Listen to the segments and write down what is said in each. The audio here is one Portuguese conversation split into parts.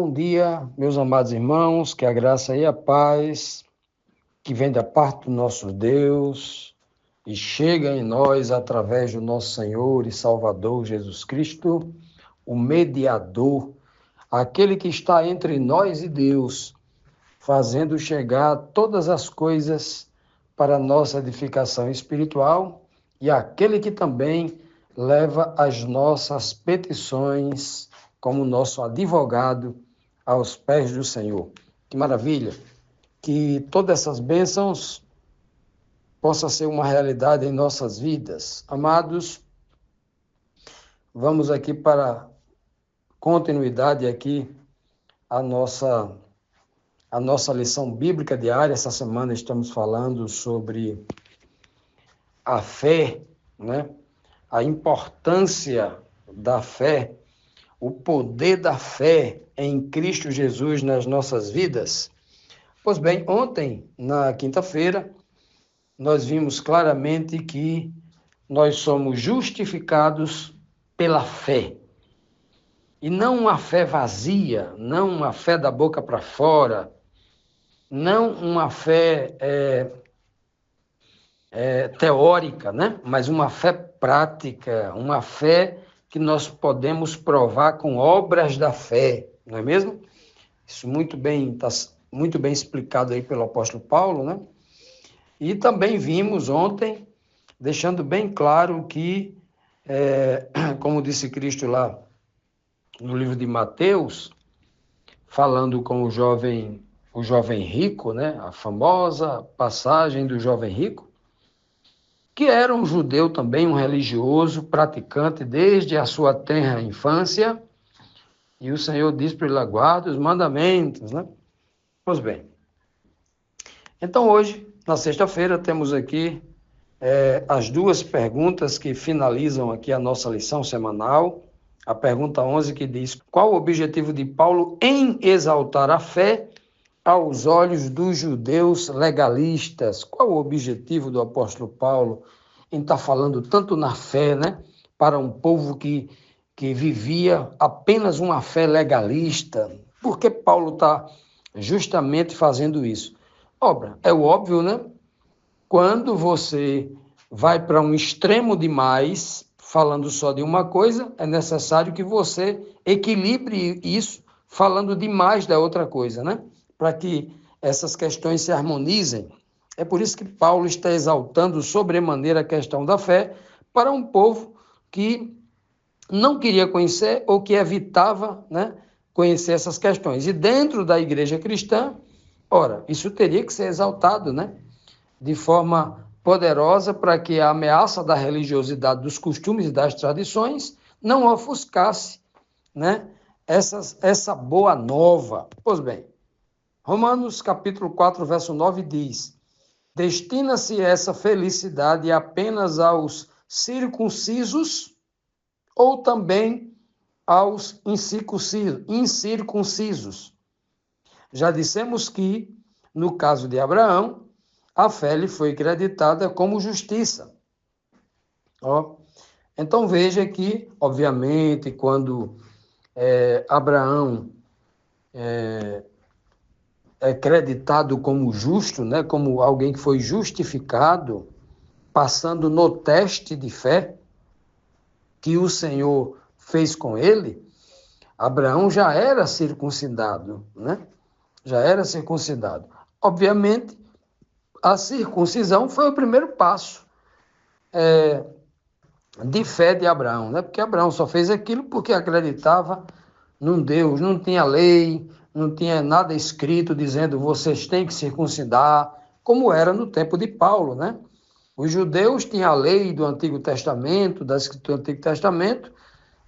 bom dia, meus amados irmãos, que a graça e a paz que vem da parte do nosso Deus e chega em nós através do nosso Senhor e Salvador Jesus Cristo, o mediador, aquele que está entre nós e Deus, fazendo chegar todas as coisas para a nossa edificação espiritual e aquele que também leva as nossas petições como nosso advogado aos pés do Senhor. Que maravilha! Que todas essas bênçãos possam ser uma realidade em nossas vidas. Amados, vamos aqui para continuidade aqui a nossa lição bíblica diária. Essa semana estamos falando sobre a fé, né? A importância da fé, o poder da fé em Cristo Jesus nas nossas vidas. Pois bem, ontem, na quinta-feira, nós vimos claramente que nós somos justificados pela fé. E não uma fé vazia, não uma fé da boca para fora, não uma fé teórica, né? Mas uma fé prática, uma fé que nós podemos provar com obras da fé, não é mesmo? Isso está muito bem explicado aí pelo apóstolo Paulo, né? E também vimos ontem, deixando bem claro que, como disse Cristo lá no livro de Mateus, falando com o jovem rico, né? A famosa passagem do jovem rico, que era um judeu também, um religioso, praticante desde a sua tenra infância, e o Senhor diz para ele: guarda os mandamentos, né? Pois bem, então hoje, na sexta-feira, temos aqui as duas perguntas que finalizam aqui a nossa lição semanal. A pergunta 11 que diz: qual o objetivo de Paulo em exaltar a fé aos olhos dos judeus legalistas? Qual o objetivo do apóstolo Paulo em estar falando tanto na fé, né? Para um povo que vivia apenas uma fé legalista. Por que Paulo está justamente fazendo isso? É o óbvio, né? Quando você vai para um extremo demais, falando só de uma coisa, é necessário que você equilibre isso falando demais da outra coisa, né? Para que essas questões se harmonizem. É por isso que Paulo está exaltando sobremaneira a questão da fé para um povo que não queria conhecer ou que evitava, né, conhecer essas questões. E dentro da igreja cristã, isso teria que ser exaltado, né, de forma poderosa para que a ameaça da religiosidade, dos costumes e das tradições não ofuscasse, né, essa boa nova. Pois bem, Romanos capítulo 4, verso 9 diz: destina-se essa felicidade apenas aos circuncisos ou também aos incircuncisos? Já dissemos que, no caso de Abraão, a fé lhe foi creditada como justiça. Então veja que, obviamente, quando Abraão é creditado como justo, né, como alguém que foi justificado, passando no teste de fé que o Senhor fez com ele, Abraão já era circuncidado, né? Já era circuncidado. Obviamente, a circuncisão foi o primeiro passo de fé de Abraão, né? Porque Abraão só fez aquilo porque acreditava num Deus, não tinha lei, não tinha nada escrito dizendo vocês têm que circuncidar, como era no tempo de Paulo, né? Os judeus tinham a lei do Antigo Testamento, da Escritura do Antigo Testamento,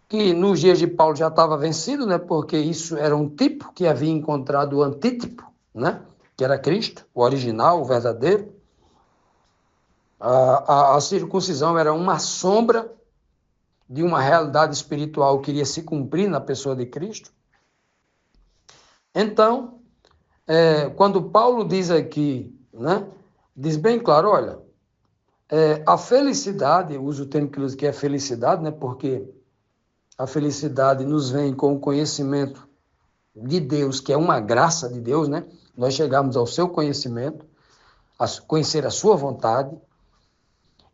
que nos dias de Paulo já estava vencido, né? Porque isso era um tipo que havia encontrado o antítipo, né? Que era Cristo, o original, o verdadeiro. A circuncisão era uma sombra de uma realidade espiritual que iria se cumprir na pessoa de Cristo. Então, quando Paulo diz aqui, né? Diz bem claro, olha, a felicidade, eu uso o termo que é felicidade, né? Porque a felicidade nos vem com o conhecimento de Deus, que é uma graça de Deus, né? Nós chegamos ao seu conhecimento, a conhecer a sua vontade,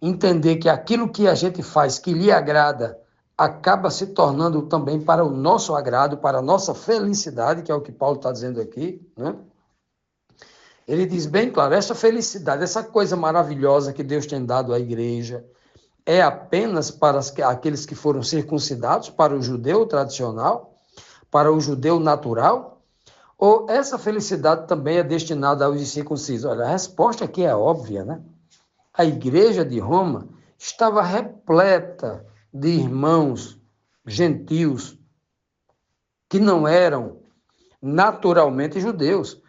entender que aquilo que a gente faz que lhe agrada acaba se tornando também para o nosso agrado, para a nossa felicidade, que é o que Paulo está dizendo aqui, né? Ele diz bem claro, essa felicidade, essa coisa maravilhosa que Deus tem dado à igreja, é apenas para aqueles que foram circuncidados, para o judeu tradicional, para o judeu natural? Ou essa felicidade também é destinada aos incircuncisos? Olha, a resposta aqui é óbvia, né? A igreja de Roma estava repleta de irmãos gentios que não eram naturalmente judeus.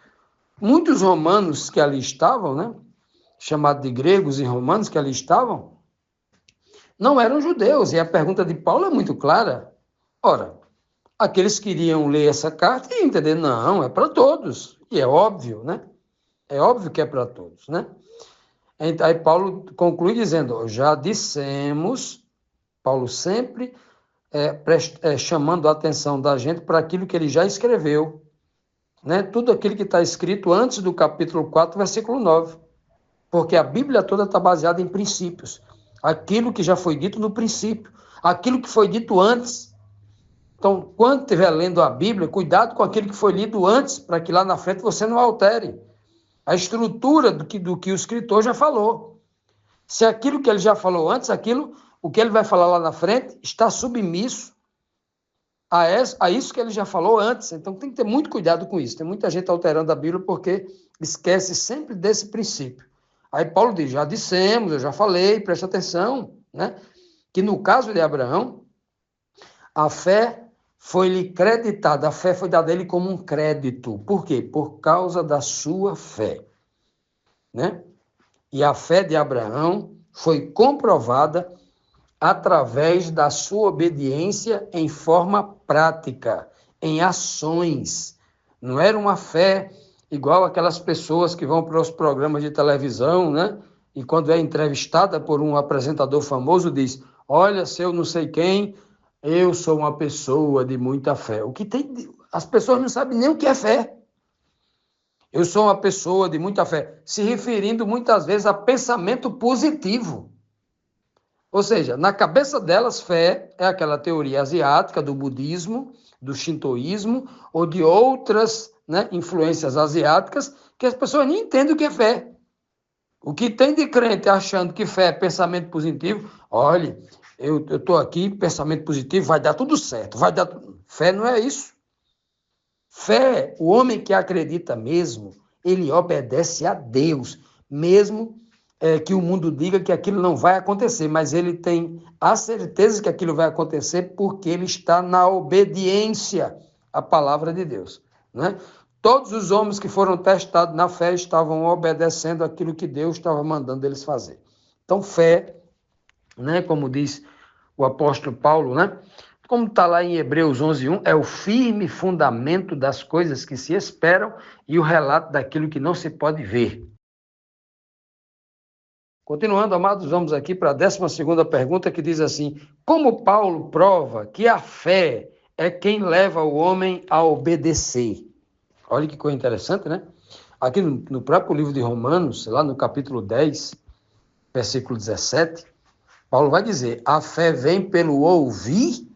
Muitos romanos que ali estavam, né? Chamados de gregos e romanos que ali estavam, não eram judeus. E a pergunta de Paulo é muito clara. Ora, aqueles que iriam ler essa carta e entender, não, é para todos. E é óbvio, né? É óbvio que é para todos, né? Aí Paulo conclui dizendo, já dissemos, Paulo sempre chamando a atenção da gente para aquilo que ele já escreveu, né? Tudo aquilo que está escrito antes do capítulo 4, versículo 9. Porque a Bíblia toda está baseada em princípios. Aquilo que já foi dito no princípio, aquilo que foi dito antes. Então, quando estiver lendo a Bíblia, cuidado com aquilo que foi lido antes, para que lá na frente você não altere a estrutura do que o escritor já falou. Se aquilo que ele já falou antes, o que ele vai falar lá na frente, está submisso a isso que ele já falou antes. Então, tem que ter muito cuidado com isso. Tem muita gente alterando a Bíblia porque esquece sempre desse princípio. Aí Paulo diz, já dissemos, eu já falei, presta atenção, né? Que no caso de Abraão, a fé foi-lhe creditada, a fé foi dada a ele como um crédito. Por quê? Por causa da sua fé, né? E a fé de Abraão foi comprovada através da sua obediência em forma prática, em ações. Não era uma fé igual aquelas pessoas que vão para os programas de televisão, né? E quando é entrevistada por um apresentador famoso, diz, olha, seu não sei quem, eu sou uma pessoa de muita fé. O que tem? As pessoas não sabem nem o que é fé. Eu sou uma pessoa de muita fé, se referindo muitas vezes a pensamento positivo. Ou seja, na cabeça delas, fé é aquela teoria asiática do budismo, do shintoísmo ou de outras, né, influências asiáticas que as pessoas nem entendem o que é fé. O que tem de crente achando que fé é pensamento positivo, olha, eu estou aqui, pensamento positivo, vai dar tudo certo, vai dar tudo. Fé não é isso. Fé, o homem que acredita mesmo, ele obedece a Deus, mesmo que o mundo diga que aquilo não vai acontecer, mas ele tem a certeza que aquilo vai acontecer porque ele está na obediência à palavra de Deus, né? Todos os homens que foram testados na fé estavam obedecendo aquilo que Deus estava mandando eles fazer. Então, fé, né, como diz o apóstolo Paulo, né? Como está lá em Hebreus 11:1, é o firme fundamento das coisas que se esperam e o relato daquilo que não se pode ver. Continuando, amados, vamos aqui para a 12ª pergunta, que diz assim, como Paulo prova que a fé é quem leva o homem a obedecer? Olha que coisa interessante, né? Aqui no próprio livro de Romanos, lá no capítulo 10, versículo 17, Paulo vai dizer, a fé vem pelo ouvir,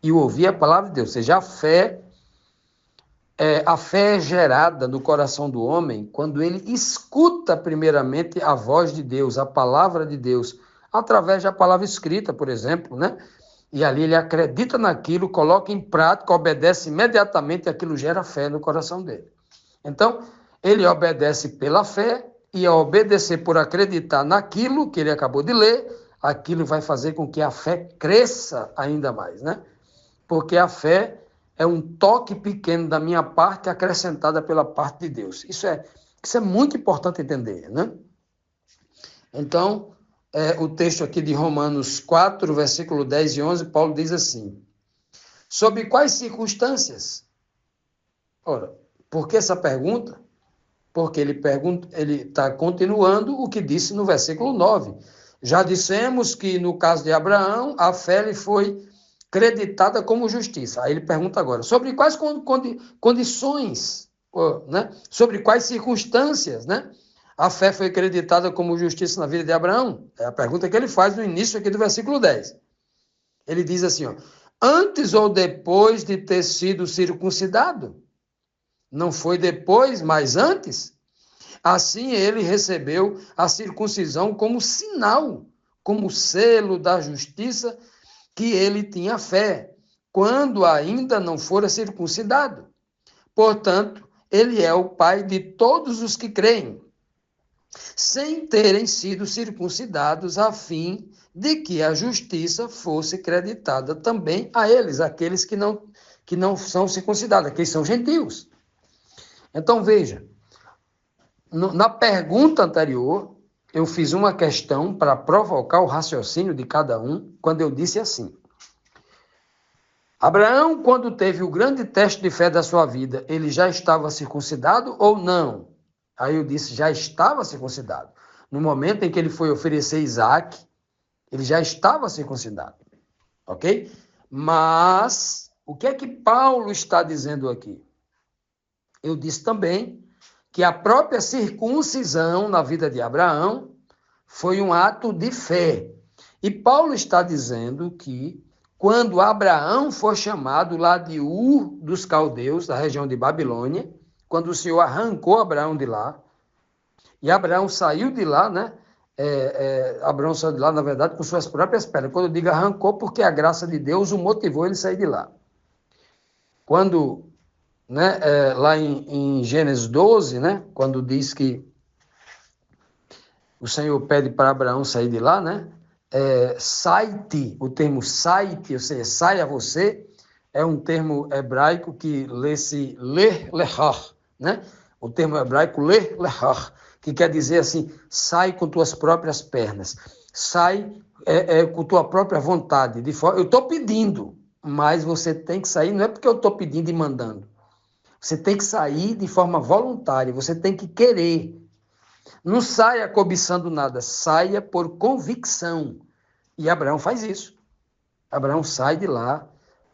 e ouvir a palavra de Deus. Ou seja, a fé é gerada no coração do homem quando ele escuta primeiramente a voz de Deus, a palavra de Deus, através da palavra escrita, por exemplo, né? E ali ele acredita naquilo, coloca em prática, obedece imediatamente, aquilo gera fé no coração dele. Então, ele obedece pela fé, e ao obedecer por acreditar naquilo que ele acabou de ler, aquilo vai fazer com que a fé cresça ainda mais, né? Porque a fé é um toque pequeno da minha parte acrescentada pela parte de Deus. Isso é muito importante entender, né? Então, o texto aqui de Romanos 4, versículo 10 e 11, Paulo diz assim, sob quais circunstâncias? Ora, por que essa pergunta? Porque ele está continuando o que disse no versículo 9. Já dissemos que no caso de Abraão, a fé lhe foi creditada como justiça. Aí ele pergunta agora, sobre quais condições, né? Sobre quais circunstâncias, né? A fé foi creditada como justiça na vida de Abraão? É a pergunta que ele faz no início aqui do versículo 10. Ele diz assim, ó, antes ou depois de ter sido circuncidado? Não foi depois, mas antes? Assim ele recebeu a circuncisão como sinal, como selo da justiça que ele tinha fé, quando ainda não fora circuncidado. Portanto, ele é o pai de todos os que creem, sem terem sido circuncidados, a fim de que a justiça fosse creditada também a eles, aqueles que não são circuncidados, aqueles são gentios. Então, veja, na pergunta anterior, eu fiz uma questão para provocar o raciocínio de cada um, quando eu disse assim, Abraão, quando teve o grande teste de fé da sua vida, ele já estava circuncidado ou não? Aí eu disse, já estava circuncidado. No momento em que ele foi oferecer Isaac, ele já estava circuncidado, ok? Mas, o que é que Paulo está dizendo aqui? Eu disse também que a própria circuncisão na vida de Abraão foi um ato de fé. E Paulo está dizendo que quando Abraão foi chamado lá de Ur dos Caldeus, da região de Babilônia, quando o Senhor arrancou Abraão de lá, e Abraão saiu de lá, né? Abraão saiu de lá, na verdade, com suas próprias pernas. Quando eu digo arrancou, porque a graça de Deus o motivou a ele sair de lá. Quando, né, lá em Gênesis 12, né, quando diz que o Senhor pede para Abraão sair de lá, né? Sai-te, o termo sai-te, ou seja, saia você, é um termo hebraico que lê-se lech-lechar, né? O termo hebraico lech-lechar, que quer dizer assim, sai com tuas próprias pernas, sai com tua própria vontade. Eu estou pedindo, mas você tem que sair, não é porque eu estou pedindo e mandando. Você tem que sair de forma voluntária, você tem que querer. Não saia cobiçando nada, saia por convicção. E Abraão faz isso. Abraão sai de lá,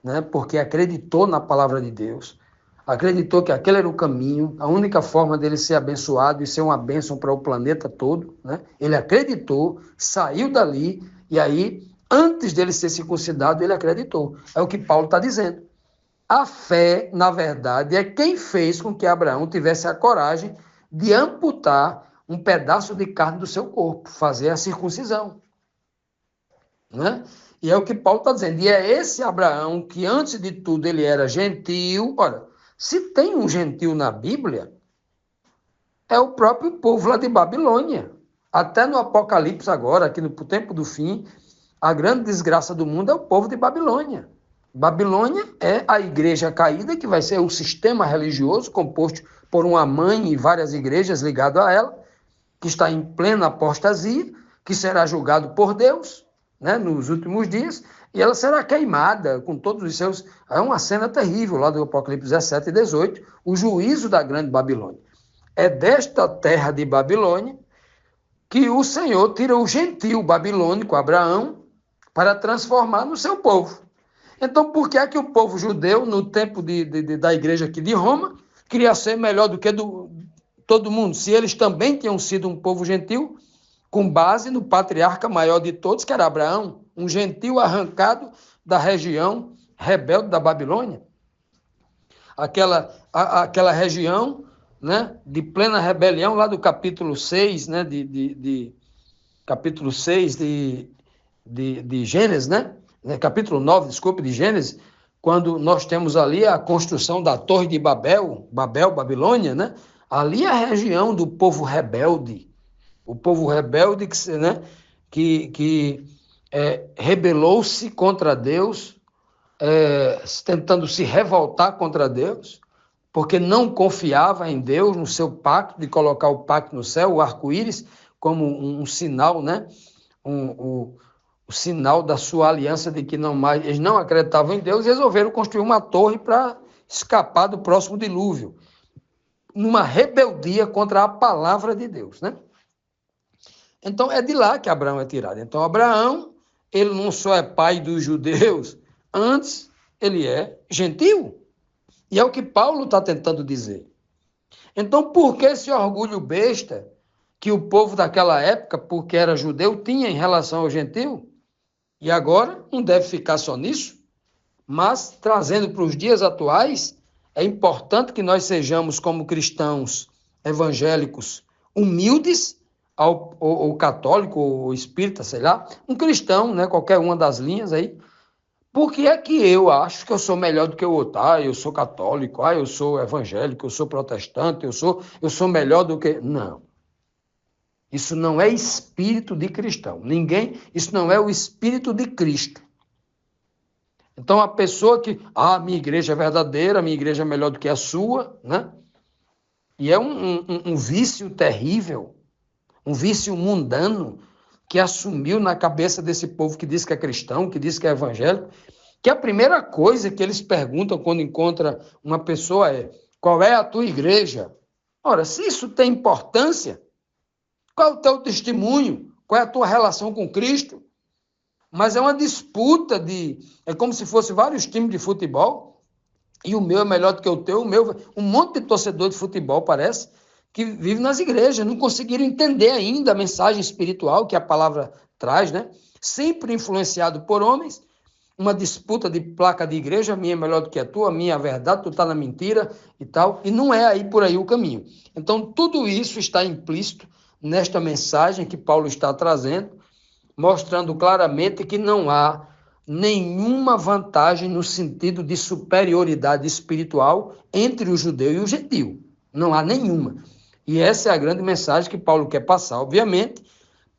né, porque acreditou na palavra de Deus, acreditou que aquele era o caminho, a única forma dele ser abençoado e ser uma bênção para o planeta todo. Né? Ele acreditou, saiu dali, e aí, antes dele ser circuncidado, ele acreditou. É o que Paulo está dizendo. A fé, na verdade, é quem fez com que Abraão tivesse a coragem de amputar um pedaço de carne do seu corpo, fazer a circuncisão. Né? E é o que Paulo está dizendo. E é esse Abraão que, antes de tudo, ele era gentil. Olha, se tem um gentil na Bíblia, é o próprio povo lá de Babilônia. Até no Apocalipse agora, aqui no tempo do fim, a grande desgraça do mundo é o povo de Babilônia. Babilônia é a igreja caída, que vai ser um sistema religioso composto por uma mãe e várias igrejas ligadas a ela, que está em plena apostasia, que será julgado por Deus, né, nos últimos dias, e ela será queimada com todos os seus... É uma cena terrível lá do Apocalipse 17 e 18, o juízo da grande Babilônia. É desta terra de Babilônia que o Senhor tira o gentil babilônico, Abraão, para transformar no seu povo. Então, por que é que o povo judeu, no tempo da igreja aqui de Roma, queria ser melhor do que todo mundo? Se eles também tinham sido um povo gentil, com base no patriarca maior de todos, que era Abraão, um gentil arrancado da região rebelde da Babilônia. Aquela região, né, de plena rebelião, lá do capítulo 6, né, capítulo 6 de Gênesis, né? Capítulo 9, desculpe, de Gênesis, quando nós temos ali a construção da Torre de Babel, Babilônia, né? Ali é a região do povo rebelde, o povo rebelde que rebelou-se contra Deus, tentando se revoltar contra Deus, porque não confiava em Deus, no seu pacto, de colocar o pacto no céu, o arco-íris, como um sinal, né? O sinal da sua aliança de que eles não acreditavam em Deus, e resolveram construir uma torre para escapar do próximo dilúvio, numa rebeldia contra a palavra de Deus, né? Então, é de lá que Abraão é tirado. Então, Abraão, ele não só é pai dos judeus, antes ele é gentil. E é o que Paulo está tentando dizer. Então, por que esse orgulho besta que o povo daquela época, porque era judeu, tinha em relação ao gentil? E agora não deve ficar só nisso, mas trazendo para os dias atuais, é importante que nós sejamos, como cristãos evangélicos, humildes ao católico, ou espírita, sei lá, um cristão, né, qualquer uma das linhas aí. Por que é que eu acho que eu sou melhor do que o outro? Eu sou católico, eu sou evangélico, eu sou protestante, eu sou melhor do que... Não. Isso não é espírito de cristão. Isso não é o espírito de Cristo. Então, a pessoa que, minha igreja é verdadeira, minha igreja é melhor do que a sua, né? E é um vício terrível, um vício mundano que assumiu na cabeça desse povo que diz que é cristão, que diz que é evangélico, que a primeira coisa que eles perguntam quando encontra uma pessoa é: qual é a tua igreja? Ora, se isso tem importância, qual é o teu testemunho? Qual é a tua relação com Cristo? Mas é uma disputa é como se fosse vários times de futebol, e o meu é melhor do que o teu, um monte de torcedor de futebol, parece, que vive nas igrejas, não conseguiram entender ainda a mensagem espiritual que a palavra traz, né? Sempre influenciado por homens, uma disputa de placa de igreja, a minha é melhor do que a tua, a minha é a verdade, tu está na mentira e tal, e não é aí por aí o caminho. Então, tudo isso está implícito nesta mensagem que Paulo está trazendo, mostrando claramente que não há nenhuma vantagem no sentido de superioridade espiritual entre o judeu e o gentil. Não há nenhuma. E essa é a grande mensagem que Paulo quer passar, obviamente,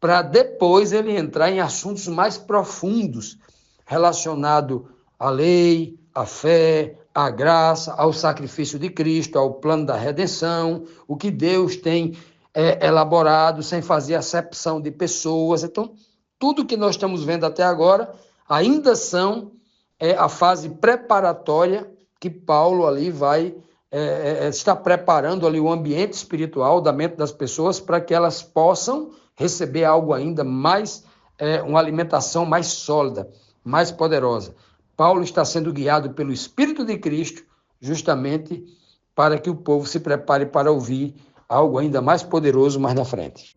para depois ele entrar em assuntos mais profundos, relacionados à lei, à fé, à graça, ao sacrifício de Cristo, ao plano da redenção, o que Deus tem elaborado sem fazer acepção de pessoas. Então, tudo que nós estamos vendo até agora ainda são a fase preparatória que Paulo ali vai está preparando ali o ambiente espiritual da mente das pessoas para que elas possam receber algo ainda mais, uma alimentação mais sólida, mais poderosa. Paulo está sendo guiado pelo Espírito de Cristo justamente para que o povo se prepare para ouvir algo ainda mais poderoso mais na frente.